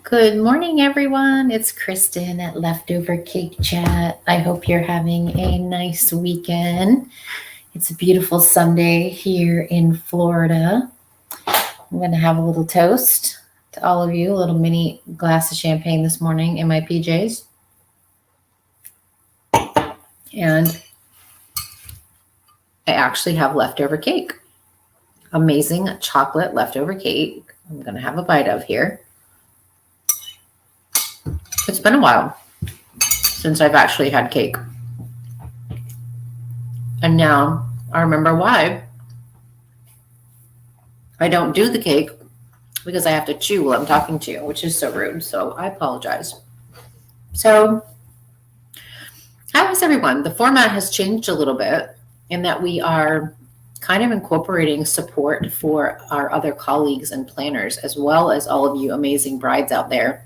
Good morning, everyone. It's Kristen at Leftover Cake Chat. I hope you're having a nice weekend. It's a beautiful Sunday here in Florida. I'm going to have a little toast to all of you, a little mini glass of champagne this morning in my PJs. And I actually have leftover cake. Amazing chocolate leftover cake. I'm going to have a bite of here. It's been a while since I've actually had cake. And now I remember why I don't do the cake, because I have to chew while I'm talking to you, which is so rude. So I apologize. So how is everyone? The format has changed a little bit in that we are kind of incorporating support for our other colleagues and planners, as well as all of you amazing brides out there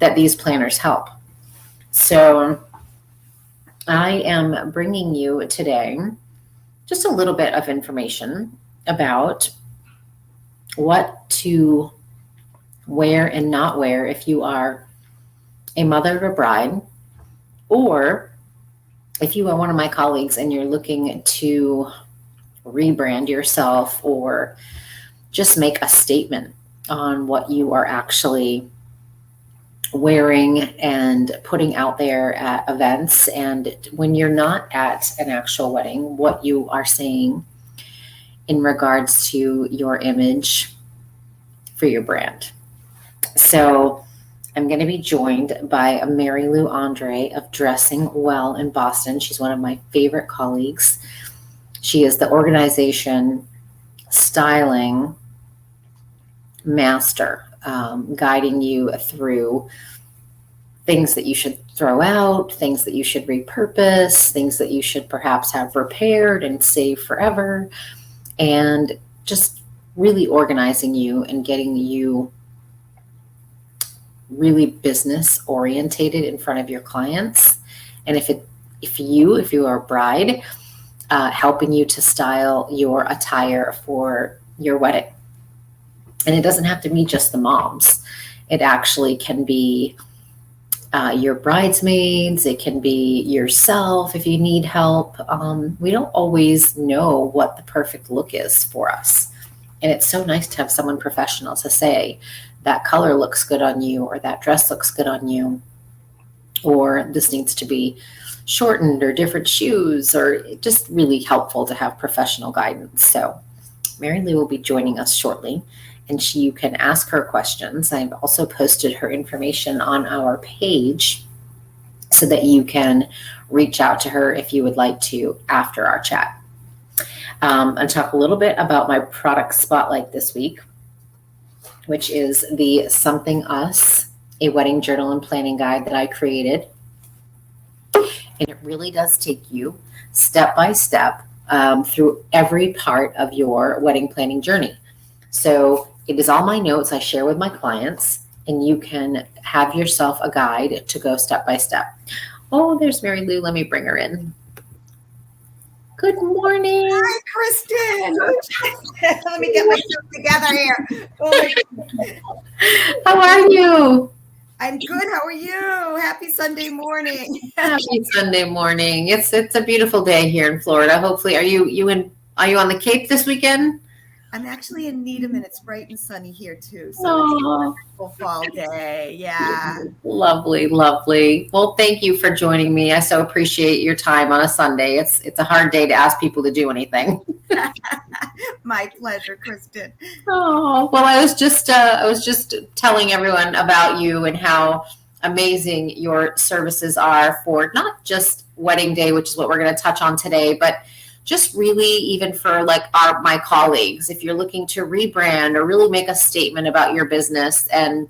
that these planners help. So I am bringing you today just a little bit of information about what to wear and not wear if you are a mother of a bride, or if you are one of my colleagues and you're looking to rebrand yourself or just make a statement on what you are actually wearing and putting out there at events, and when you're not at an actual wedding, what you are saying in regards to your image for your brand. So I'm going to be joined by Mary Lou Andre of Dressing Well in Boston. She's one of my favorite colleagues. She is the organization styling master, guiding you through things that you should throw out, things that you should repurpose, things that you should perhaps have repaired and save forever, and just really organizing you and getting you really business orientated in front of your clients. And if you are a bride, helping you to style your attire for your wedding. And it doesn't have to be just the moms. It actually can be your bridesmaids. It can be yourself if you need help. We don't always know what the perfect look is for us. And it's so nice to have someone professional to say, that color looks good on you, or that dress looks good on you, or this needs to be shortened, or different shoes, or just really helpful to have professional guidance. So Mary Lou will be joining us shortly, and you can ask her questions. I've also posted her information on our page so that you can reach out to her if you would like to after our chat. I'll talk a little bit about my product spotlight this week, which is the Something Us, a wedding journal and planning guide that I created. And it really does take you step by step through every part of your wedding planning journey. So it is all my notes I share with my clients, and you can have yourself a guide to go step by step. Oh, there's Mary Lou. Let me bring her in. Good morning. Hi, Kristen. Let me get myself together here. Oh, how are you? I'm good. How are you? Happy Sunday morning. Happy Sunday morning. It's a beautiful day here in Florida. Hopefully, are you on the Cape this weekend? I'm actually in Needham, and it's bright and sunny here too. So it's a wonderful fall day. Yeah. Lovely, lovely. Well, thank you for joining me. I so appreciate your time on a Sunday. It's a hard day to ask people to do anything. My pleasure, Kristen. Oh, well, I was just telling everyone about you and how amazing your services are for not just wedding day, which is what we're going to touch on today, but just really even for like my colleagues, if you're looking to rebrand or really make a statement about your business, and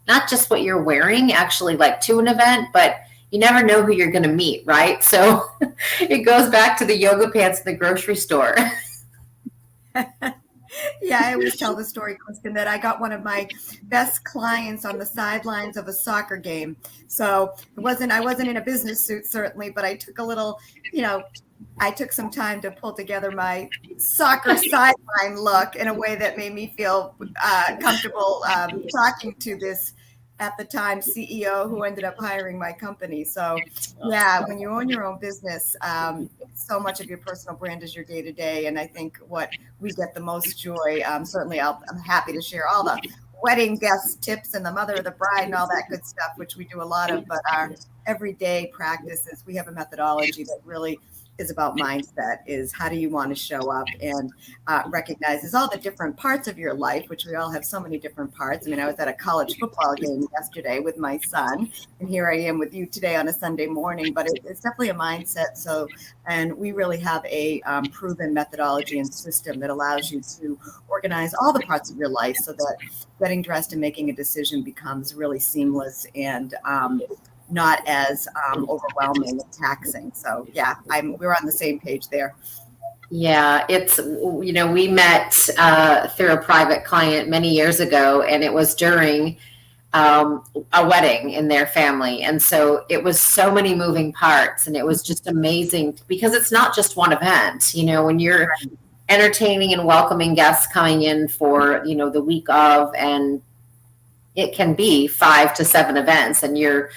not just what you're wearing actually like to an event, but you never know who you're going to meet, right? So it goes back to the yoga pants in the grocery store. Yeah, I always tell the story, Kristen, that I got one of my best clients on the sidelines of a soccer game. So I wasn't in a business suit certainly, but I took a little, you know, I took some time to pull together my soccer sideline look in a way that made me feel comfortable talking to this at the time CEO who ended up hiring my company. So yeah, when you own your own business, so much of your personal brand is your day to day, and I think what we get the most joy. Certainly, I'm happy to share all the wedding guest tips and the mother of the bride and all that good stuff, which we do a lot of. But our everyday practices, we have a methodology that really is about mindset, is how do you want to show up, and recognizes all the different parts of your life, which we all have so many different parts. I mean, I was at a college football game yesterday with my son, and here I am with you today on a Sunday morning, but it's definitely a mindset. So, and we really have a proven methodology and system that allows you to organize all the parts of your life so that getting dressed and making a decision becomes really seamless and not as overwhelming and taxing. So yeah, we're on the same page there. Yeah, it's, we met through a private client many years ago, and it was during a wedding in their family. And so it was so many moving parts, and it was just amazing because it's not just one event. When you're entertaining and welcoming guests coming in for, the week of, and it can be 5 to 7 events, and you're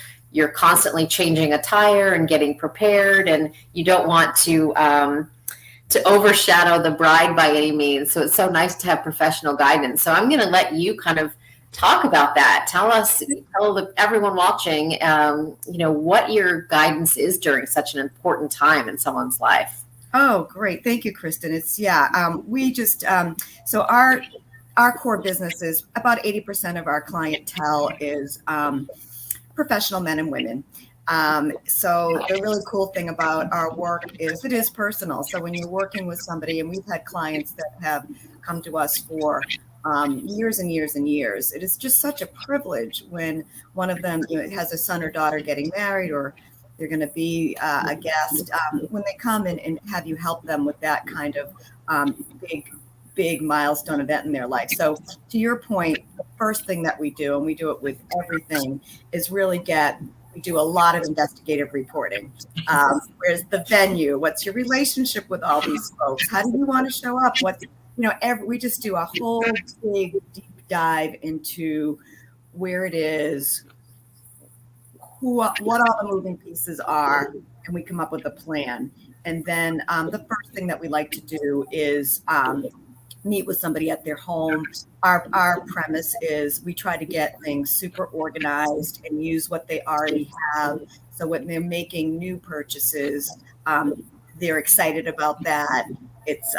constantly changing attire and getting prepared, and you don't want to overshadow the bride by any means. So it's so nice to have professional guidance. So I'm going to let you kind of talk about that. Tell everyone watching, what your guidance is during such an important time in someone's life. Oh, great. Thank you, Kristen. It's we just, so our core business is about 80% of our clientele is professional men and women. So the really cool thing about our work is it is personal. So when you're working with somebody, and we've had clients that have come to us for years and years and years, it is just such a privilege when one of them has a son or daughter getting married, or they're going to be a guest, when they come and have you help them with that kind of big milestone event in their life. So to your point, the first thing that we do, and we do it with everything, is really we do a lot of investigative reporting. Where's the venue? What's your relationship with all these folks? How do you want to show up? We just do a whole big deep dive into where it is, what all the moving pieces are, and we come up with a plan. And then the first thing that we like to do is meet with somebody at their home. Our premise is we try to get things super organized and use what they already have. So when they're making new purchases, they're excited about that. It's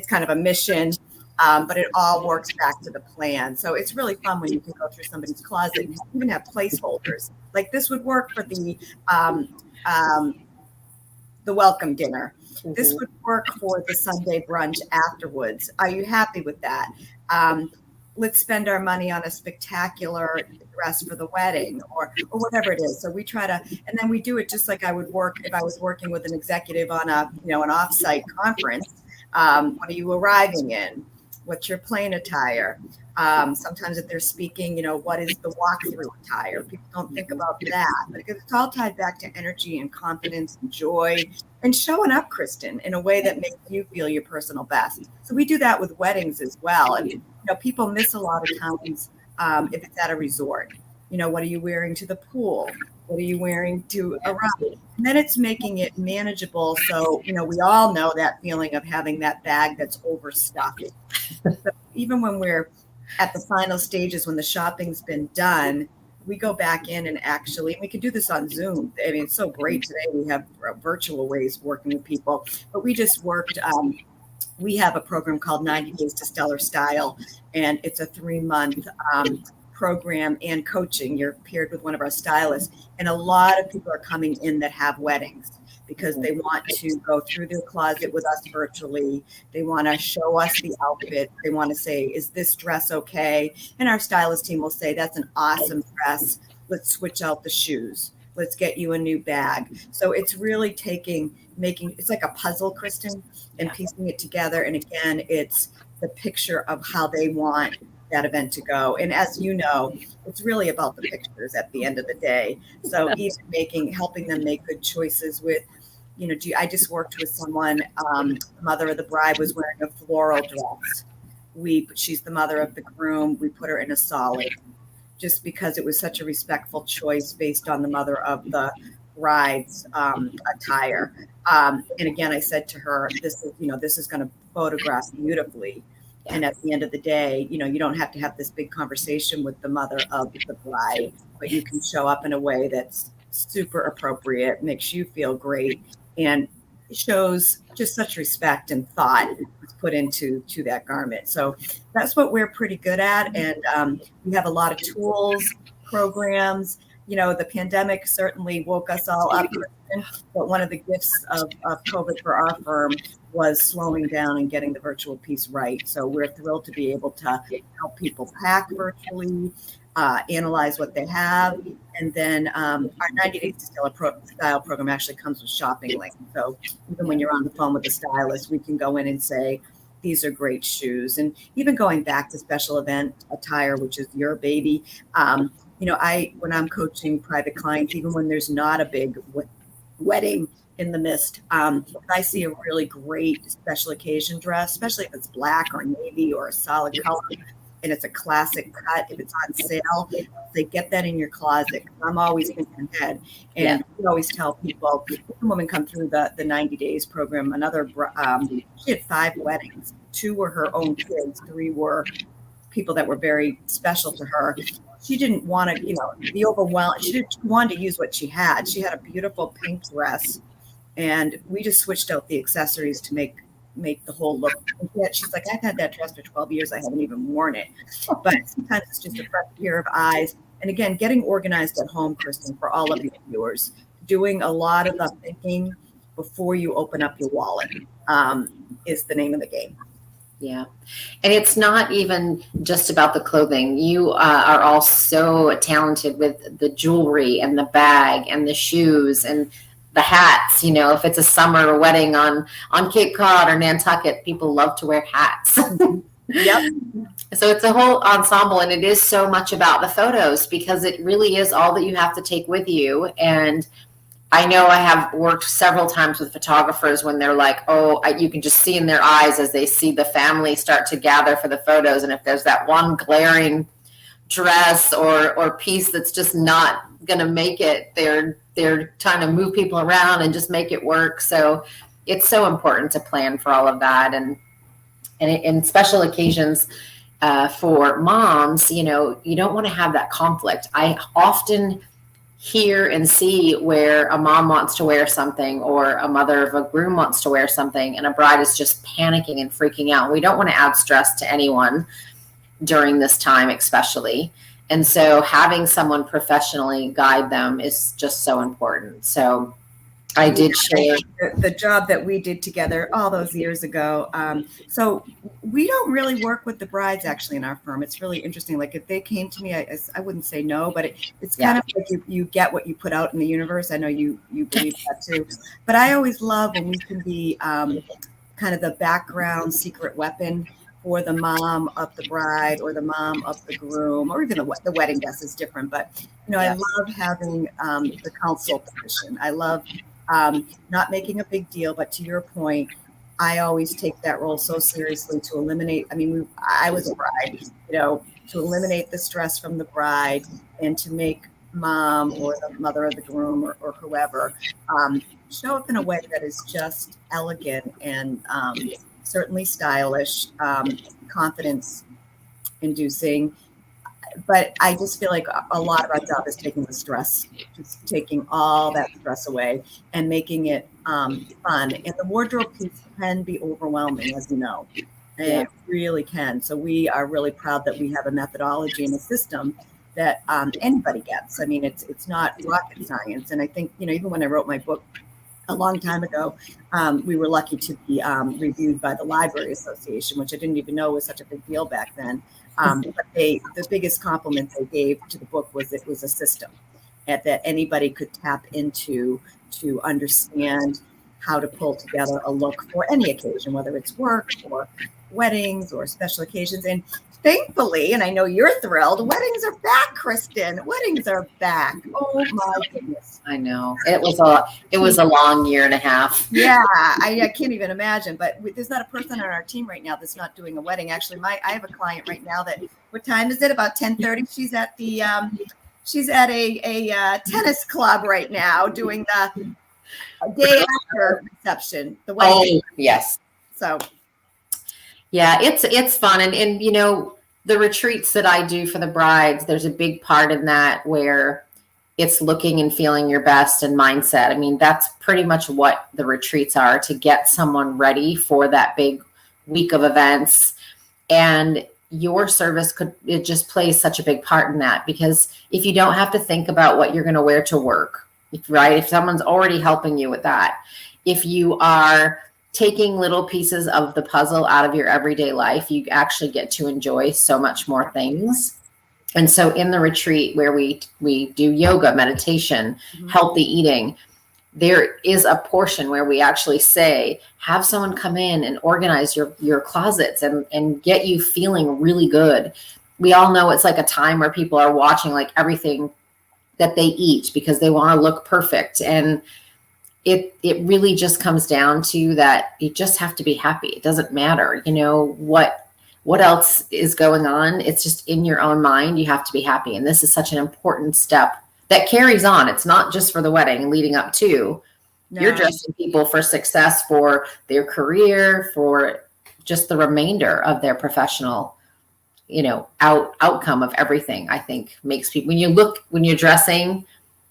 kind of a mission, but it all works back to the plan. So it's really fun when you can go through somebody's closet and even have placeholders. Like this would work for the welcome dinner. Mm-hmm. This would work for the Sunday brunch afterwards. Are you happy with that? Let's spend our money on a spectacular dress for the wedding, or whatever it is. So we try to, and then we do it just like I would work if I was working with an executive on an offsite conference. What are you arriving in? What's your plane attire? Sometimes if they're speaking, what is the walkthrough attire? People don't think about that, but it's all tied back to energy and confidence and joy and showing up, Kristen, in a way that makes you feel your personal best. So we do that with weddings as well. And people miss a lot of times if it's at a resort. What are you wearing to the pool? What are you wearing to arrive? And then it's making it manageable. So, we all know that feeling of having that bag that's overstuffed. So even when we're at the final stages, when the shopping's been done, we go back in and we can do this on Zoom. I mean, it's so great today. We have virtual ways of working with people, but we just worked. We have a program called 90 Days to Stellar Style, and it's a 3-month program and coaching. You're paired with one of our stylists, and a lot of people are coming in that have weddings because they want to go through their closet with us virtually. They want to show us the outfit. They want to say, is this dress okay? And our stylist team will say, that's an awesome dress. Let's switch out the shoes. Let's get you a new bag. So it's really making, it's like a puzzle, Kristen, and piecing it together. And again, it's the picture of how they want that event to go. And as you know, it's really about the pictures at the end of the day. So even helping them make good choices with, I just worked with someone, the mother of the bride was wearing a floral dress. She's the mother of the groom. We put her in a solid just because it was such a respectful choice based on the mother of the bride's attire. And again, I said to her, this is going to photograph beautifully. And at the end of the day, you don't have to have this big conversation with the mother of the bride, but you can show up in a way that's super appropriate, makes you feel great, and shows just such respect and thought put into that garment. So that's what we're pretty good at. And we have a lot of tools, programs. The pandemic certainly woke us all up. But one of the gifts of COVID for our firm was slowing down and getting the virtual piece right. So we're thrilled to be able to help people pack virtually, analyze what they have. And then our 90 Days to Style program actually comes with shopping links. So even when you're on the phone with the stylist, we can go in and say, these are great shoes. And even going back to special event attire, which is your baby. When I'm coaching private clients, even when there's not a big wedding in the midst, I see a really great special occasion dress, especially if it's black or navy or a solid color, and it's a classic cut. If it's on sale, they get that in your closet. I'm always thinking ahead, and we always tell people. A woman come through the 90 days program. Another, she had 5 weddings. 2 were her own kids. 3 were people that were very special to her. She didn't want to, be overwhelmed. She wanted to use what she had. She had a beautiful pink dress, and we just switched out the accessories to make the whole look. Yet she's like, I've had that dress for 12 years. I haven't even worn it. But sometimes it's just a fresh pair of eyes. And again, getting organized at home, Kristen, for all of your viewers, doing a lot of the thinking before you open up your wallet is the name of the game. Yeah. And it's not even just about the clothing. You are all so talented with the jewelry and the bag and the shoes and the hats. If it's a summer wedding on Cape Cod or Nantucket, people love to wear hats. Yep. So it's a whole ensemble, and it is so much about the photos because it really is all that you have to take with you. And I know I have worked several times with photographers when they're like, you can just see in their eyes as they see the family start to gather for the photos. And if there's that one glaring dress or piece that's just not going to make it, they're trying to move people around and just make it work. So it's so important to plan for all of that. And in special occasions for moms, you don't want to have that conflict. I often hear and see where a mom wants to wear something or a mother of a groom wants to wear something and a bride is just panicking and freaking out. We don't want to add stress to anyone during this time, especially. And so having someone professionally guide them is just so important. So I did share the job that we did together all those years ago. So we don't really work with the brides actually in our firm. It's really interesting. Like if they came to me, I wouldn't say no, but it's kind of like you get what you put out in the universe. I know you believe that too. But I always love when we can be kind of the background secret weapon for the mom of the bride or the mom of the groom, or even the wedding dress is different. But I love having the counsel position. I love not making a big deal, but to your point, I always take that role so seriously to eliminate. I was a bride, to eliminate the stress from the bride and to make mom or the mother of the groom or whoever show up in a way that is just elegant and certainly stylish, confidence inducing. But I just feel like a lot of our job is taking the stress, just taking all that stress away and making it fun. And the wardrobe piece can be overwhelming, as you know. It really can. So we are really proud that we have a methodology and a system that anybody gets. It's not rocket science. And I think, even when I wrote my book a long time ago, we were lucky to be reviewed by the Library Association, which I didn't even know was such a big deal back then. But the biggest compliment they gave to the book was it was a system. that anybody could tap into to understand how to pull together a look for any occasion, whether it's work or weddings or special occasions. And thankfully, and I know you're thrilled, weddings are back, Kristen. Weddings are back. Oh my goodness. I know. It was a long year and a half. Yeah, I can't even imagine. But there's not a person on our team right now that's not doing a wedding. Actually, I have a client right now that, what time is it? About 10:30. She's at the she's at a tennis club right now doing the day after reception, the wedding. Oh, yes. So yeah, it's fun. And you know, the retreats that I do for the brides, there's a big part in that where it's looking and feeling your best and mindset. I mean, that's pretty much what the retreats are, to get someone ready for that big week of events. And your service it just plays such a big part in that, because if you don't have to think about what you're going to wear to work, right? If someone's already helping you with that, if you are taking little pieces of the puzzle out of your everyday life, you actually get to enjoy so much more things. And so in the retreat where we do yoga, meditation, healthy eating, there is a portion where we actually say, have someone come in and organize your closets and get you feeling really good. We all know it's like a time where people are watching like everything that they eat because they want to look perfect. And it really just comes down to that you just have to be happy. It doesn't matter, you know, what else is going on. It's just in your own mind. You have to be happy. And this is such an important step that carries on. It's not just for the wedding leading up to. No. You're dressing people for success, for their career, for just the remainder of their professional, you know, outcome of everything. I think makes people, when you're dressing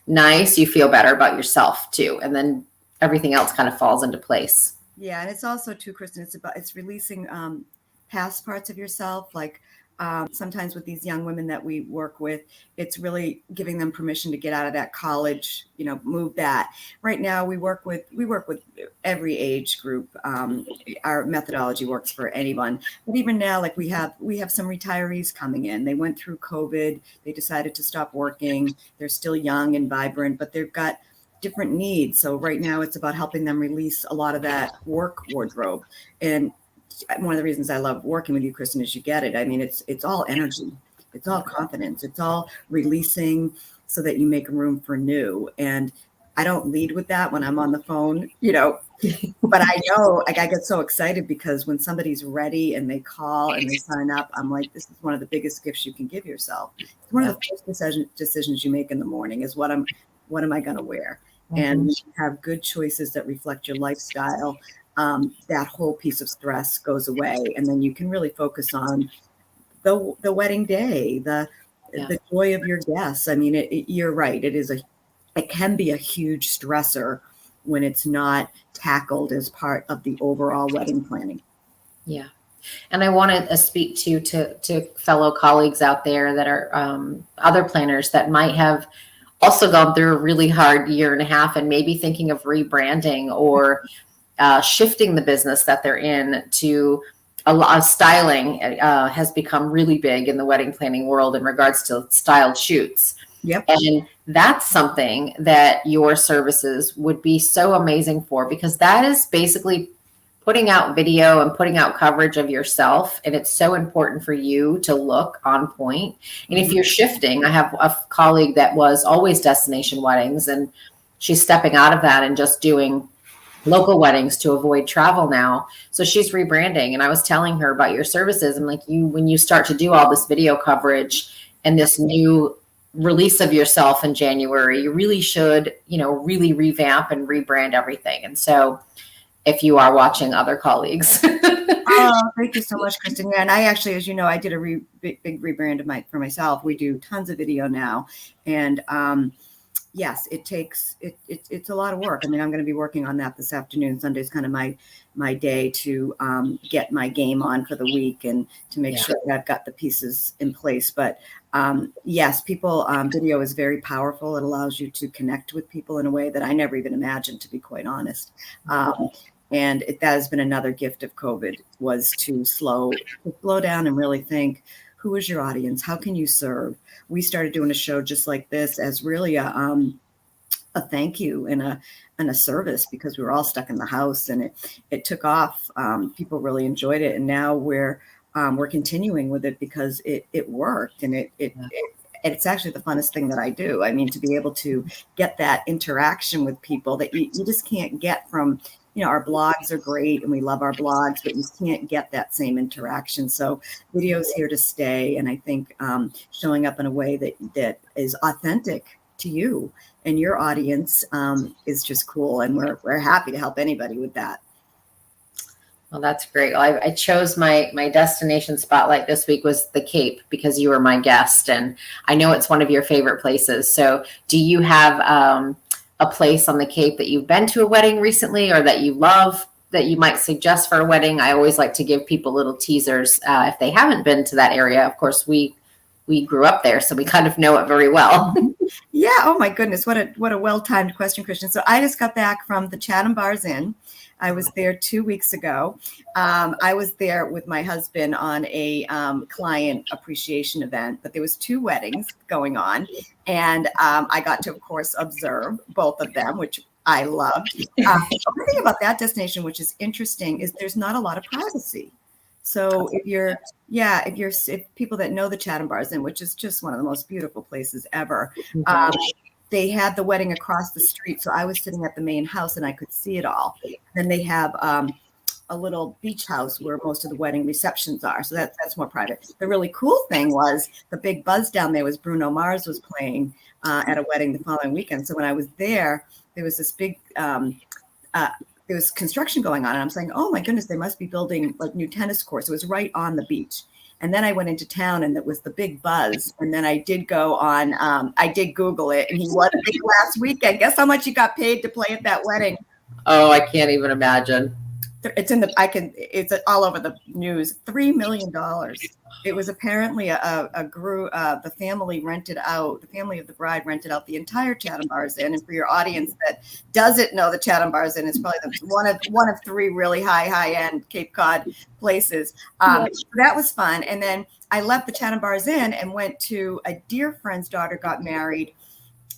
nice, you feel better about yourself too. And then everything else kind of falls into place. Yeah. And it's also too, Kristen, it's releasing past parts of yourself. Like sometimes with these young women that we work with, it's really giving them permission to get out of that college, you know, move that. Right now we work with every age group. Our methodology works for anyone. But even now, like we have some retirees coming in. They went through COVID. They decided to stop working. They're still young and vibrant, but they've got different needs. So right now it's about helping them release a lot of that work wardrobe. And one of the reasons I love working with you, Kristen, is you get it. I mean, it's all energy. It's all confidence. It's all releasing so that you make room for new. And I don't lead with that when I'm on the phone, you know, but I know, like, I get so excited because when somebody's ready and they call and they sign up, I'm like, this is one of the biggest gifts you can give yourself. It's one of the first decisions you make in the morning is what am I going to wear? And you have good choices that reflect your lifestyle. That whole piece of stress goes away, and then you can really focus on the wedding day, the joy of your guests. I mean, you're right. It can be a huge stressor when it's not tackled as part of the overall wedding planning. Yeah. And I want to speak to fellow colleagues out there that are other planners that might have also gone through a really hard year and a half and maybe thinking of rebranding or shifting the business that they're in to a lot of styling has become really big in the wedding planning world in regards to styled shoots. Yep. And that's something that your services would be so amazing for, because that is basically putting out video and putting out coverage of yourself. And it's so important for you to look on point. And if you're shifting, I have a colleague that was always destination weddings, and she's stepping out of that and just doing local weddings to avoid travel now. So she's rebranding. And I was telling her about your services. I'm like, when you start to do all this video coverage and this new release of yourself in January, you really should, you know, really revamp and rebrand everything. And so if you are watching other colleagues. Oh, thank you so much, Kristen. Yeah, and I actually, as you know, I did a big rebrand for myself. We do tons of video now. And yes, it's a lot of work. I mean, I'm going to be working on that this afternoon. Sunday's kind of my day to get my game on for the week and to make sure that I've got the pieces in place. But yes, video is very powerful. It allows you to connect with people in a way that I never even imagined, to be quite honest. And that has been another gift of COVID, was to slow down and really think, who is your audience? How can you serve? We started doing a show just like this as really a thank you and a service, because we were all stuck in the house, and it took off. People really enjoyed it, and now we're continuing with it because it worked, and it's actually the funnest thing that I do. I mean, to be able to get that interaction with people that you just can't get from, our blogs are great and we love our blogs, but you can't get that same interaction. So video's here to stay. And I think showing up in a way that is authentic to you and your audience is just cool. And we're happy to help anybody with that. Well, that's great. Well, I chose my destination spotlight this week was the Cape because you were my guest, and I know it's one of your favorite places. So do you have a place on the Cape that you've been to a wedding recently, or that you love, that you might suggest for a wedding? I always like to give people little teasers if they haven't been to that area. Of course, we grew up there, so we kind of know it very well. Yeah. Oh my goodness. What a well-timed question, Christian. So I just got back from the Chatham Bars Inn. I was there 2 weeks ago. I was there with my husband on a client appreciation event, but there was 2 weddings going on. And I got to, of course, observe both of them, which I loved. The thing about that destination, which is interesting, is there's not a lot of privacy. So if people that know the Chatham Bars Inn, which is just one of the most beautiful places ever, they had the wedding across the street. So I was sitting at the main house and I could see it all. Then they have a little beach house where most of the wedding receptions are. So that's more private. The really cool thing was the big buzz down there was Bruno Mars was playing at a wedding the following weekend. So when I was there, there was this big, there was construction going on. And I'm saying, oh my goodness, they must be building like new tennis courts. It was right on the beach. And then I went into town and it was the big buzz. And then I did go on, I did Google it, and he was big last weekend. Guess how much he got paid to play at that wedding? Oh, I can't even imagine. It's all over the news. $3 million. It was apparently a group, the family of the bride rented out the entire Chatham Bars Inn. And for your audience that doesn't know the Chatham Bars Inn, it's probably one of 3 really high end Cape Cod places. So that was fun. And then I left the Chatham Bars Inn and went to a dear friend's daughter got married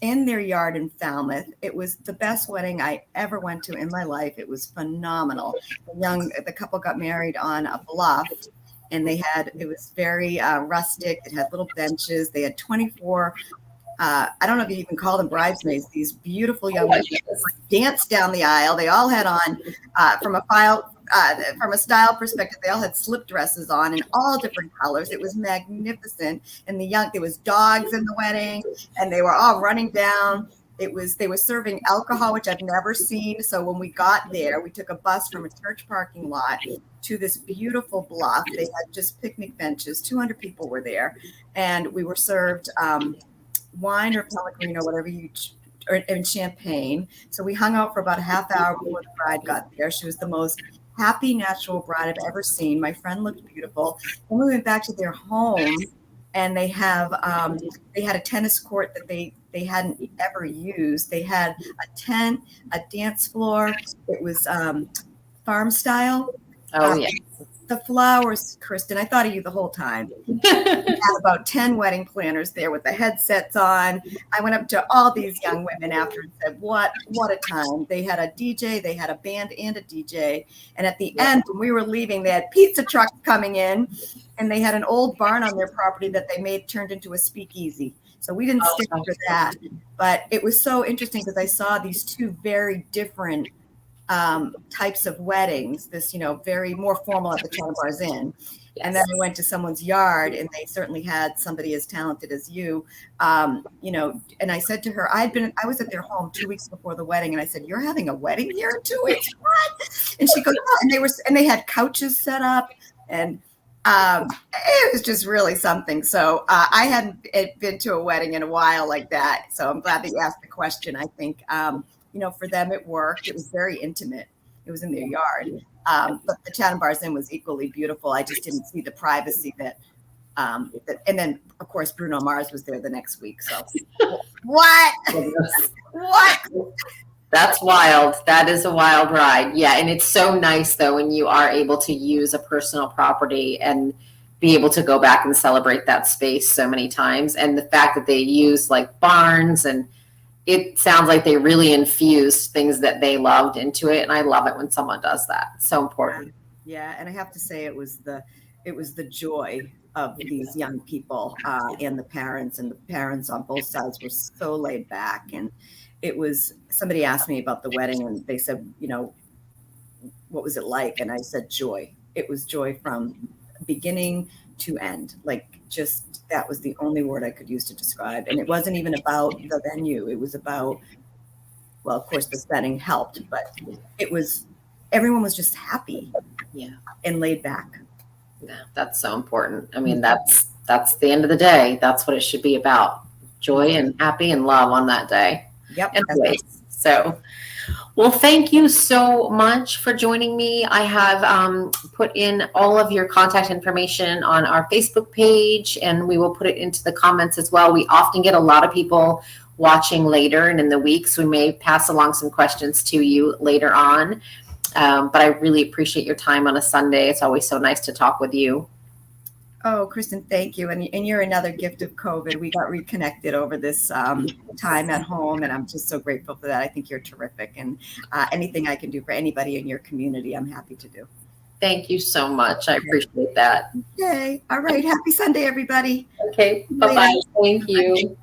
in their yard in Falmouth. It was the best wedding I ever went to in my life. It was phenomenal. The couple got married on a bluff, and it was very rustic. It had little benches. They had 24, I don't know if you even call them bridesmaids, these beautiful young women danced down the aisle. They all had on, from a style perspective, they all had slip dresses on in all different colors. It was magnificent. And there was dogs in the wedding, and they were all running down. They were serving alcohol, which I've never seen. So when we got there, we took a bus from a church parking lot to this beautiful bluff. They had just picnic benches. 200 people were there, and we were served wine or Pellegrino, whatever and champagne. So we hung out for about a half hour before the bride got there. She was the most happy, natural bride I've ever seen. My friend looked beautiful. Then we went back to their home, and they had a tennis court that they hadn't ever used. They had a tent, a dance floor. It was farm style. Oh, yeah. The flowers, Kristen, I thought of you the whole time. We had about 10 wedding planners there with the headsets on. I went up to all these young women after and said, what a time. They had a DJ, they had a band and a DJ. And at the end, when we were leaving, they had pizza trucks coming in, and they had an old barn on their property that they turned into a speakeasy. So we didn't stick for that. But it was so interesting because I saw these 2 very different types of weddings, this, very more formal at the Chatham Bars Inn. Yes. And then I went to someone's yard, and they certainly had somebody as talented as you, and I said to her, I was at their home 2 weeks before the wedding, and I said, you're having a wedding here in 2 weeks? What? And she goes, oh, and they had couches set up, and it was just really something. So I hadn't been to a wedding in a while like that. So I'm glad that you asked the question. I think, for them, it worked. It was very intimate. It was in their yard. But the Chatham Bars Inn was equally beautiful. I just didn't see the privacy that, and then of course, Bruno Mars was there the next week. So what? That's wild. That is a wild ride. Yeah. And it's so nice though, when you are able to use a personal property and be able to go back and celebrate that space so many times. And the fact that they use like barns, and it sounds like they really infused things that they loved into it. And I love it when someone does that. It's so important. Yeah. And I have to say it was the joy of these young people and the parents on both sides were so laid back. And it was, somebody asked me about the wedding and they said, what was it like? And I said, joy. It was joy from beginning to end. Like, just, that was the only word I could use to describe. And it wasn't even about the venue. It was about, well, of course the setting helped, but it was, everyone was just happy. Yeah. And laid back. Yeah, that's so important. I mean, that's the end of the day. That's what it should be about. Joy and happy and love on that day. Yep. Anyways, so, well, thank you so much for joining me. I have put in all of your contact information on our Facebook page, and we will put it into the comments as well. We often get a lot of people watching later and in the week, so we may pass along some questions to you later on. But I really appreciate your time on a Sunday. It's always so nice to talk with you. Oh, Kristen, thank you. And you're another gift of COVID. We got reconnected over this time at home, and I'm just so grateful for that. I think you're terrific. And anything I can do for anybody in your community, I'm happy to do. Thank you so much. I appreciate that. Okay. All right. Happy Sunday, everybody. Okay. Bye-bye. Thank you.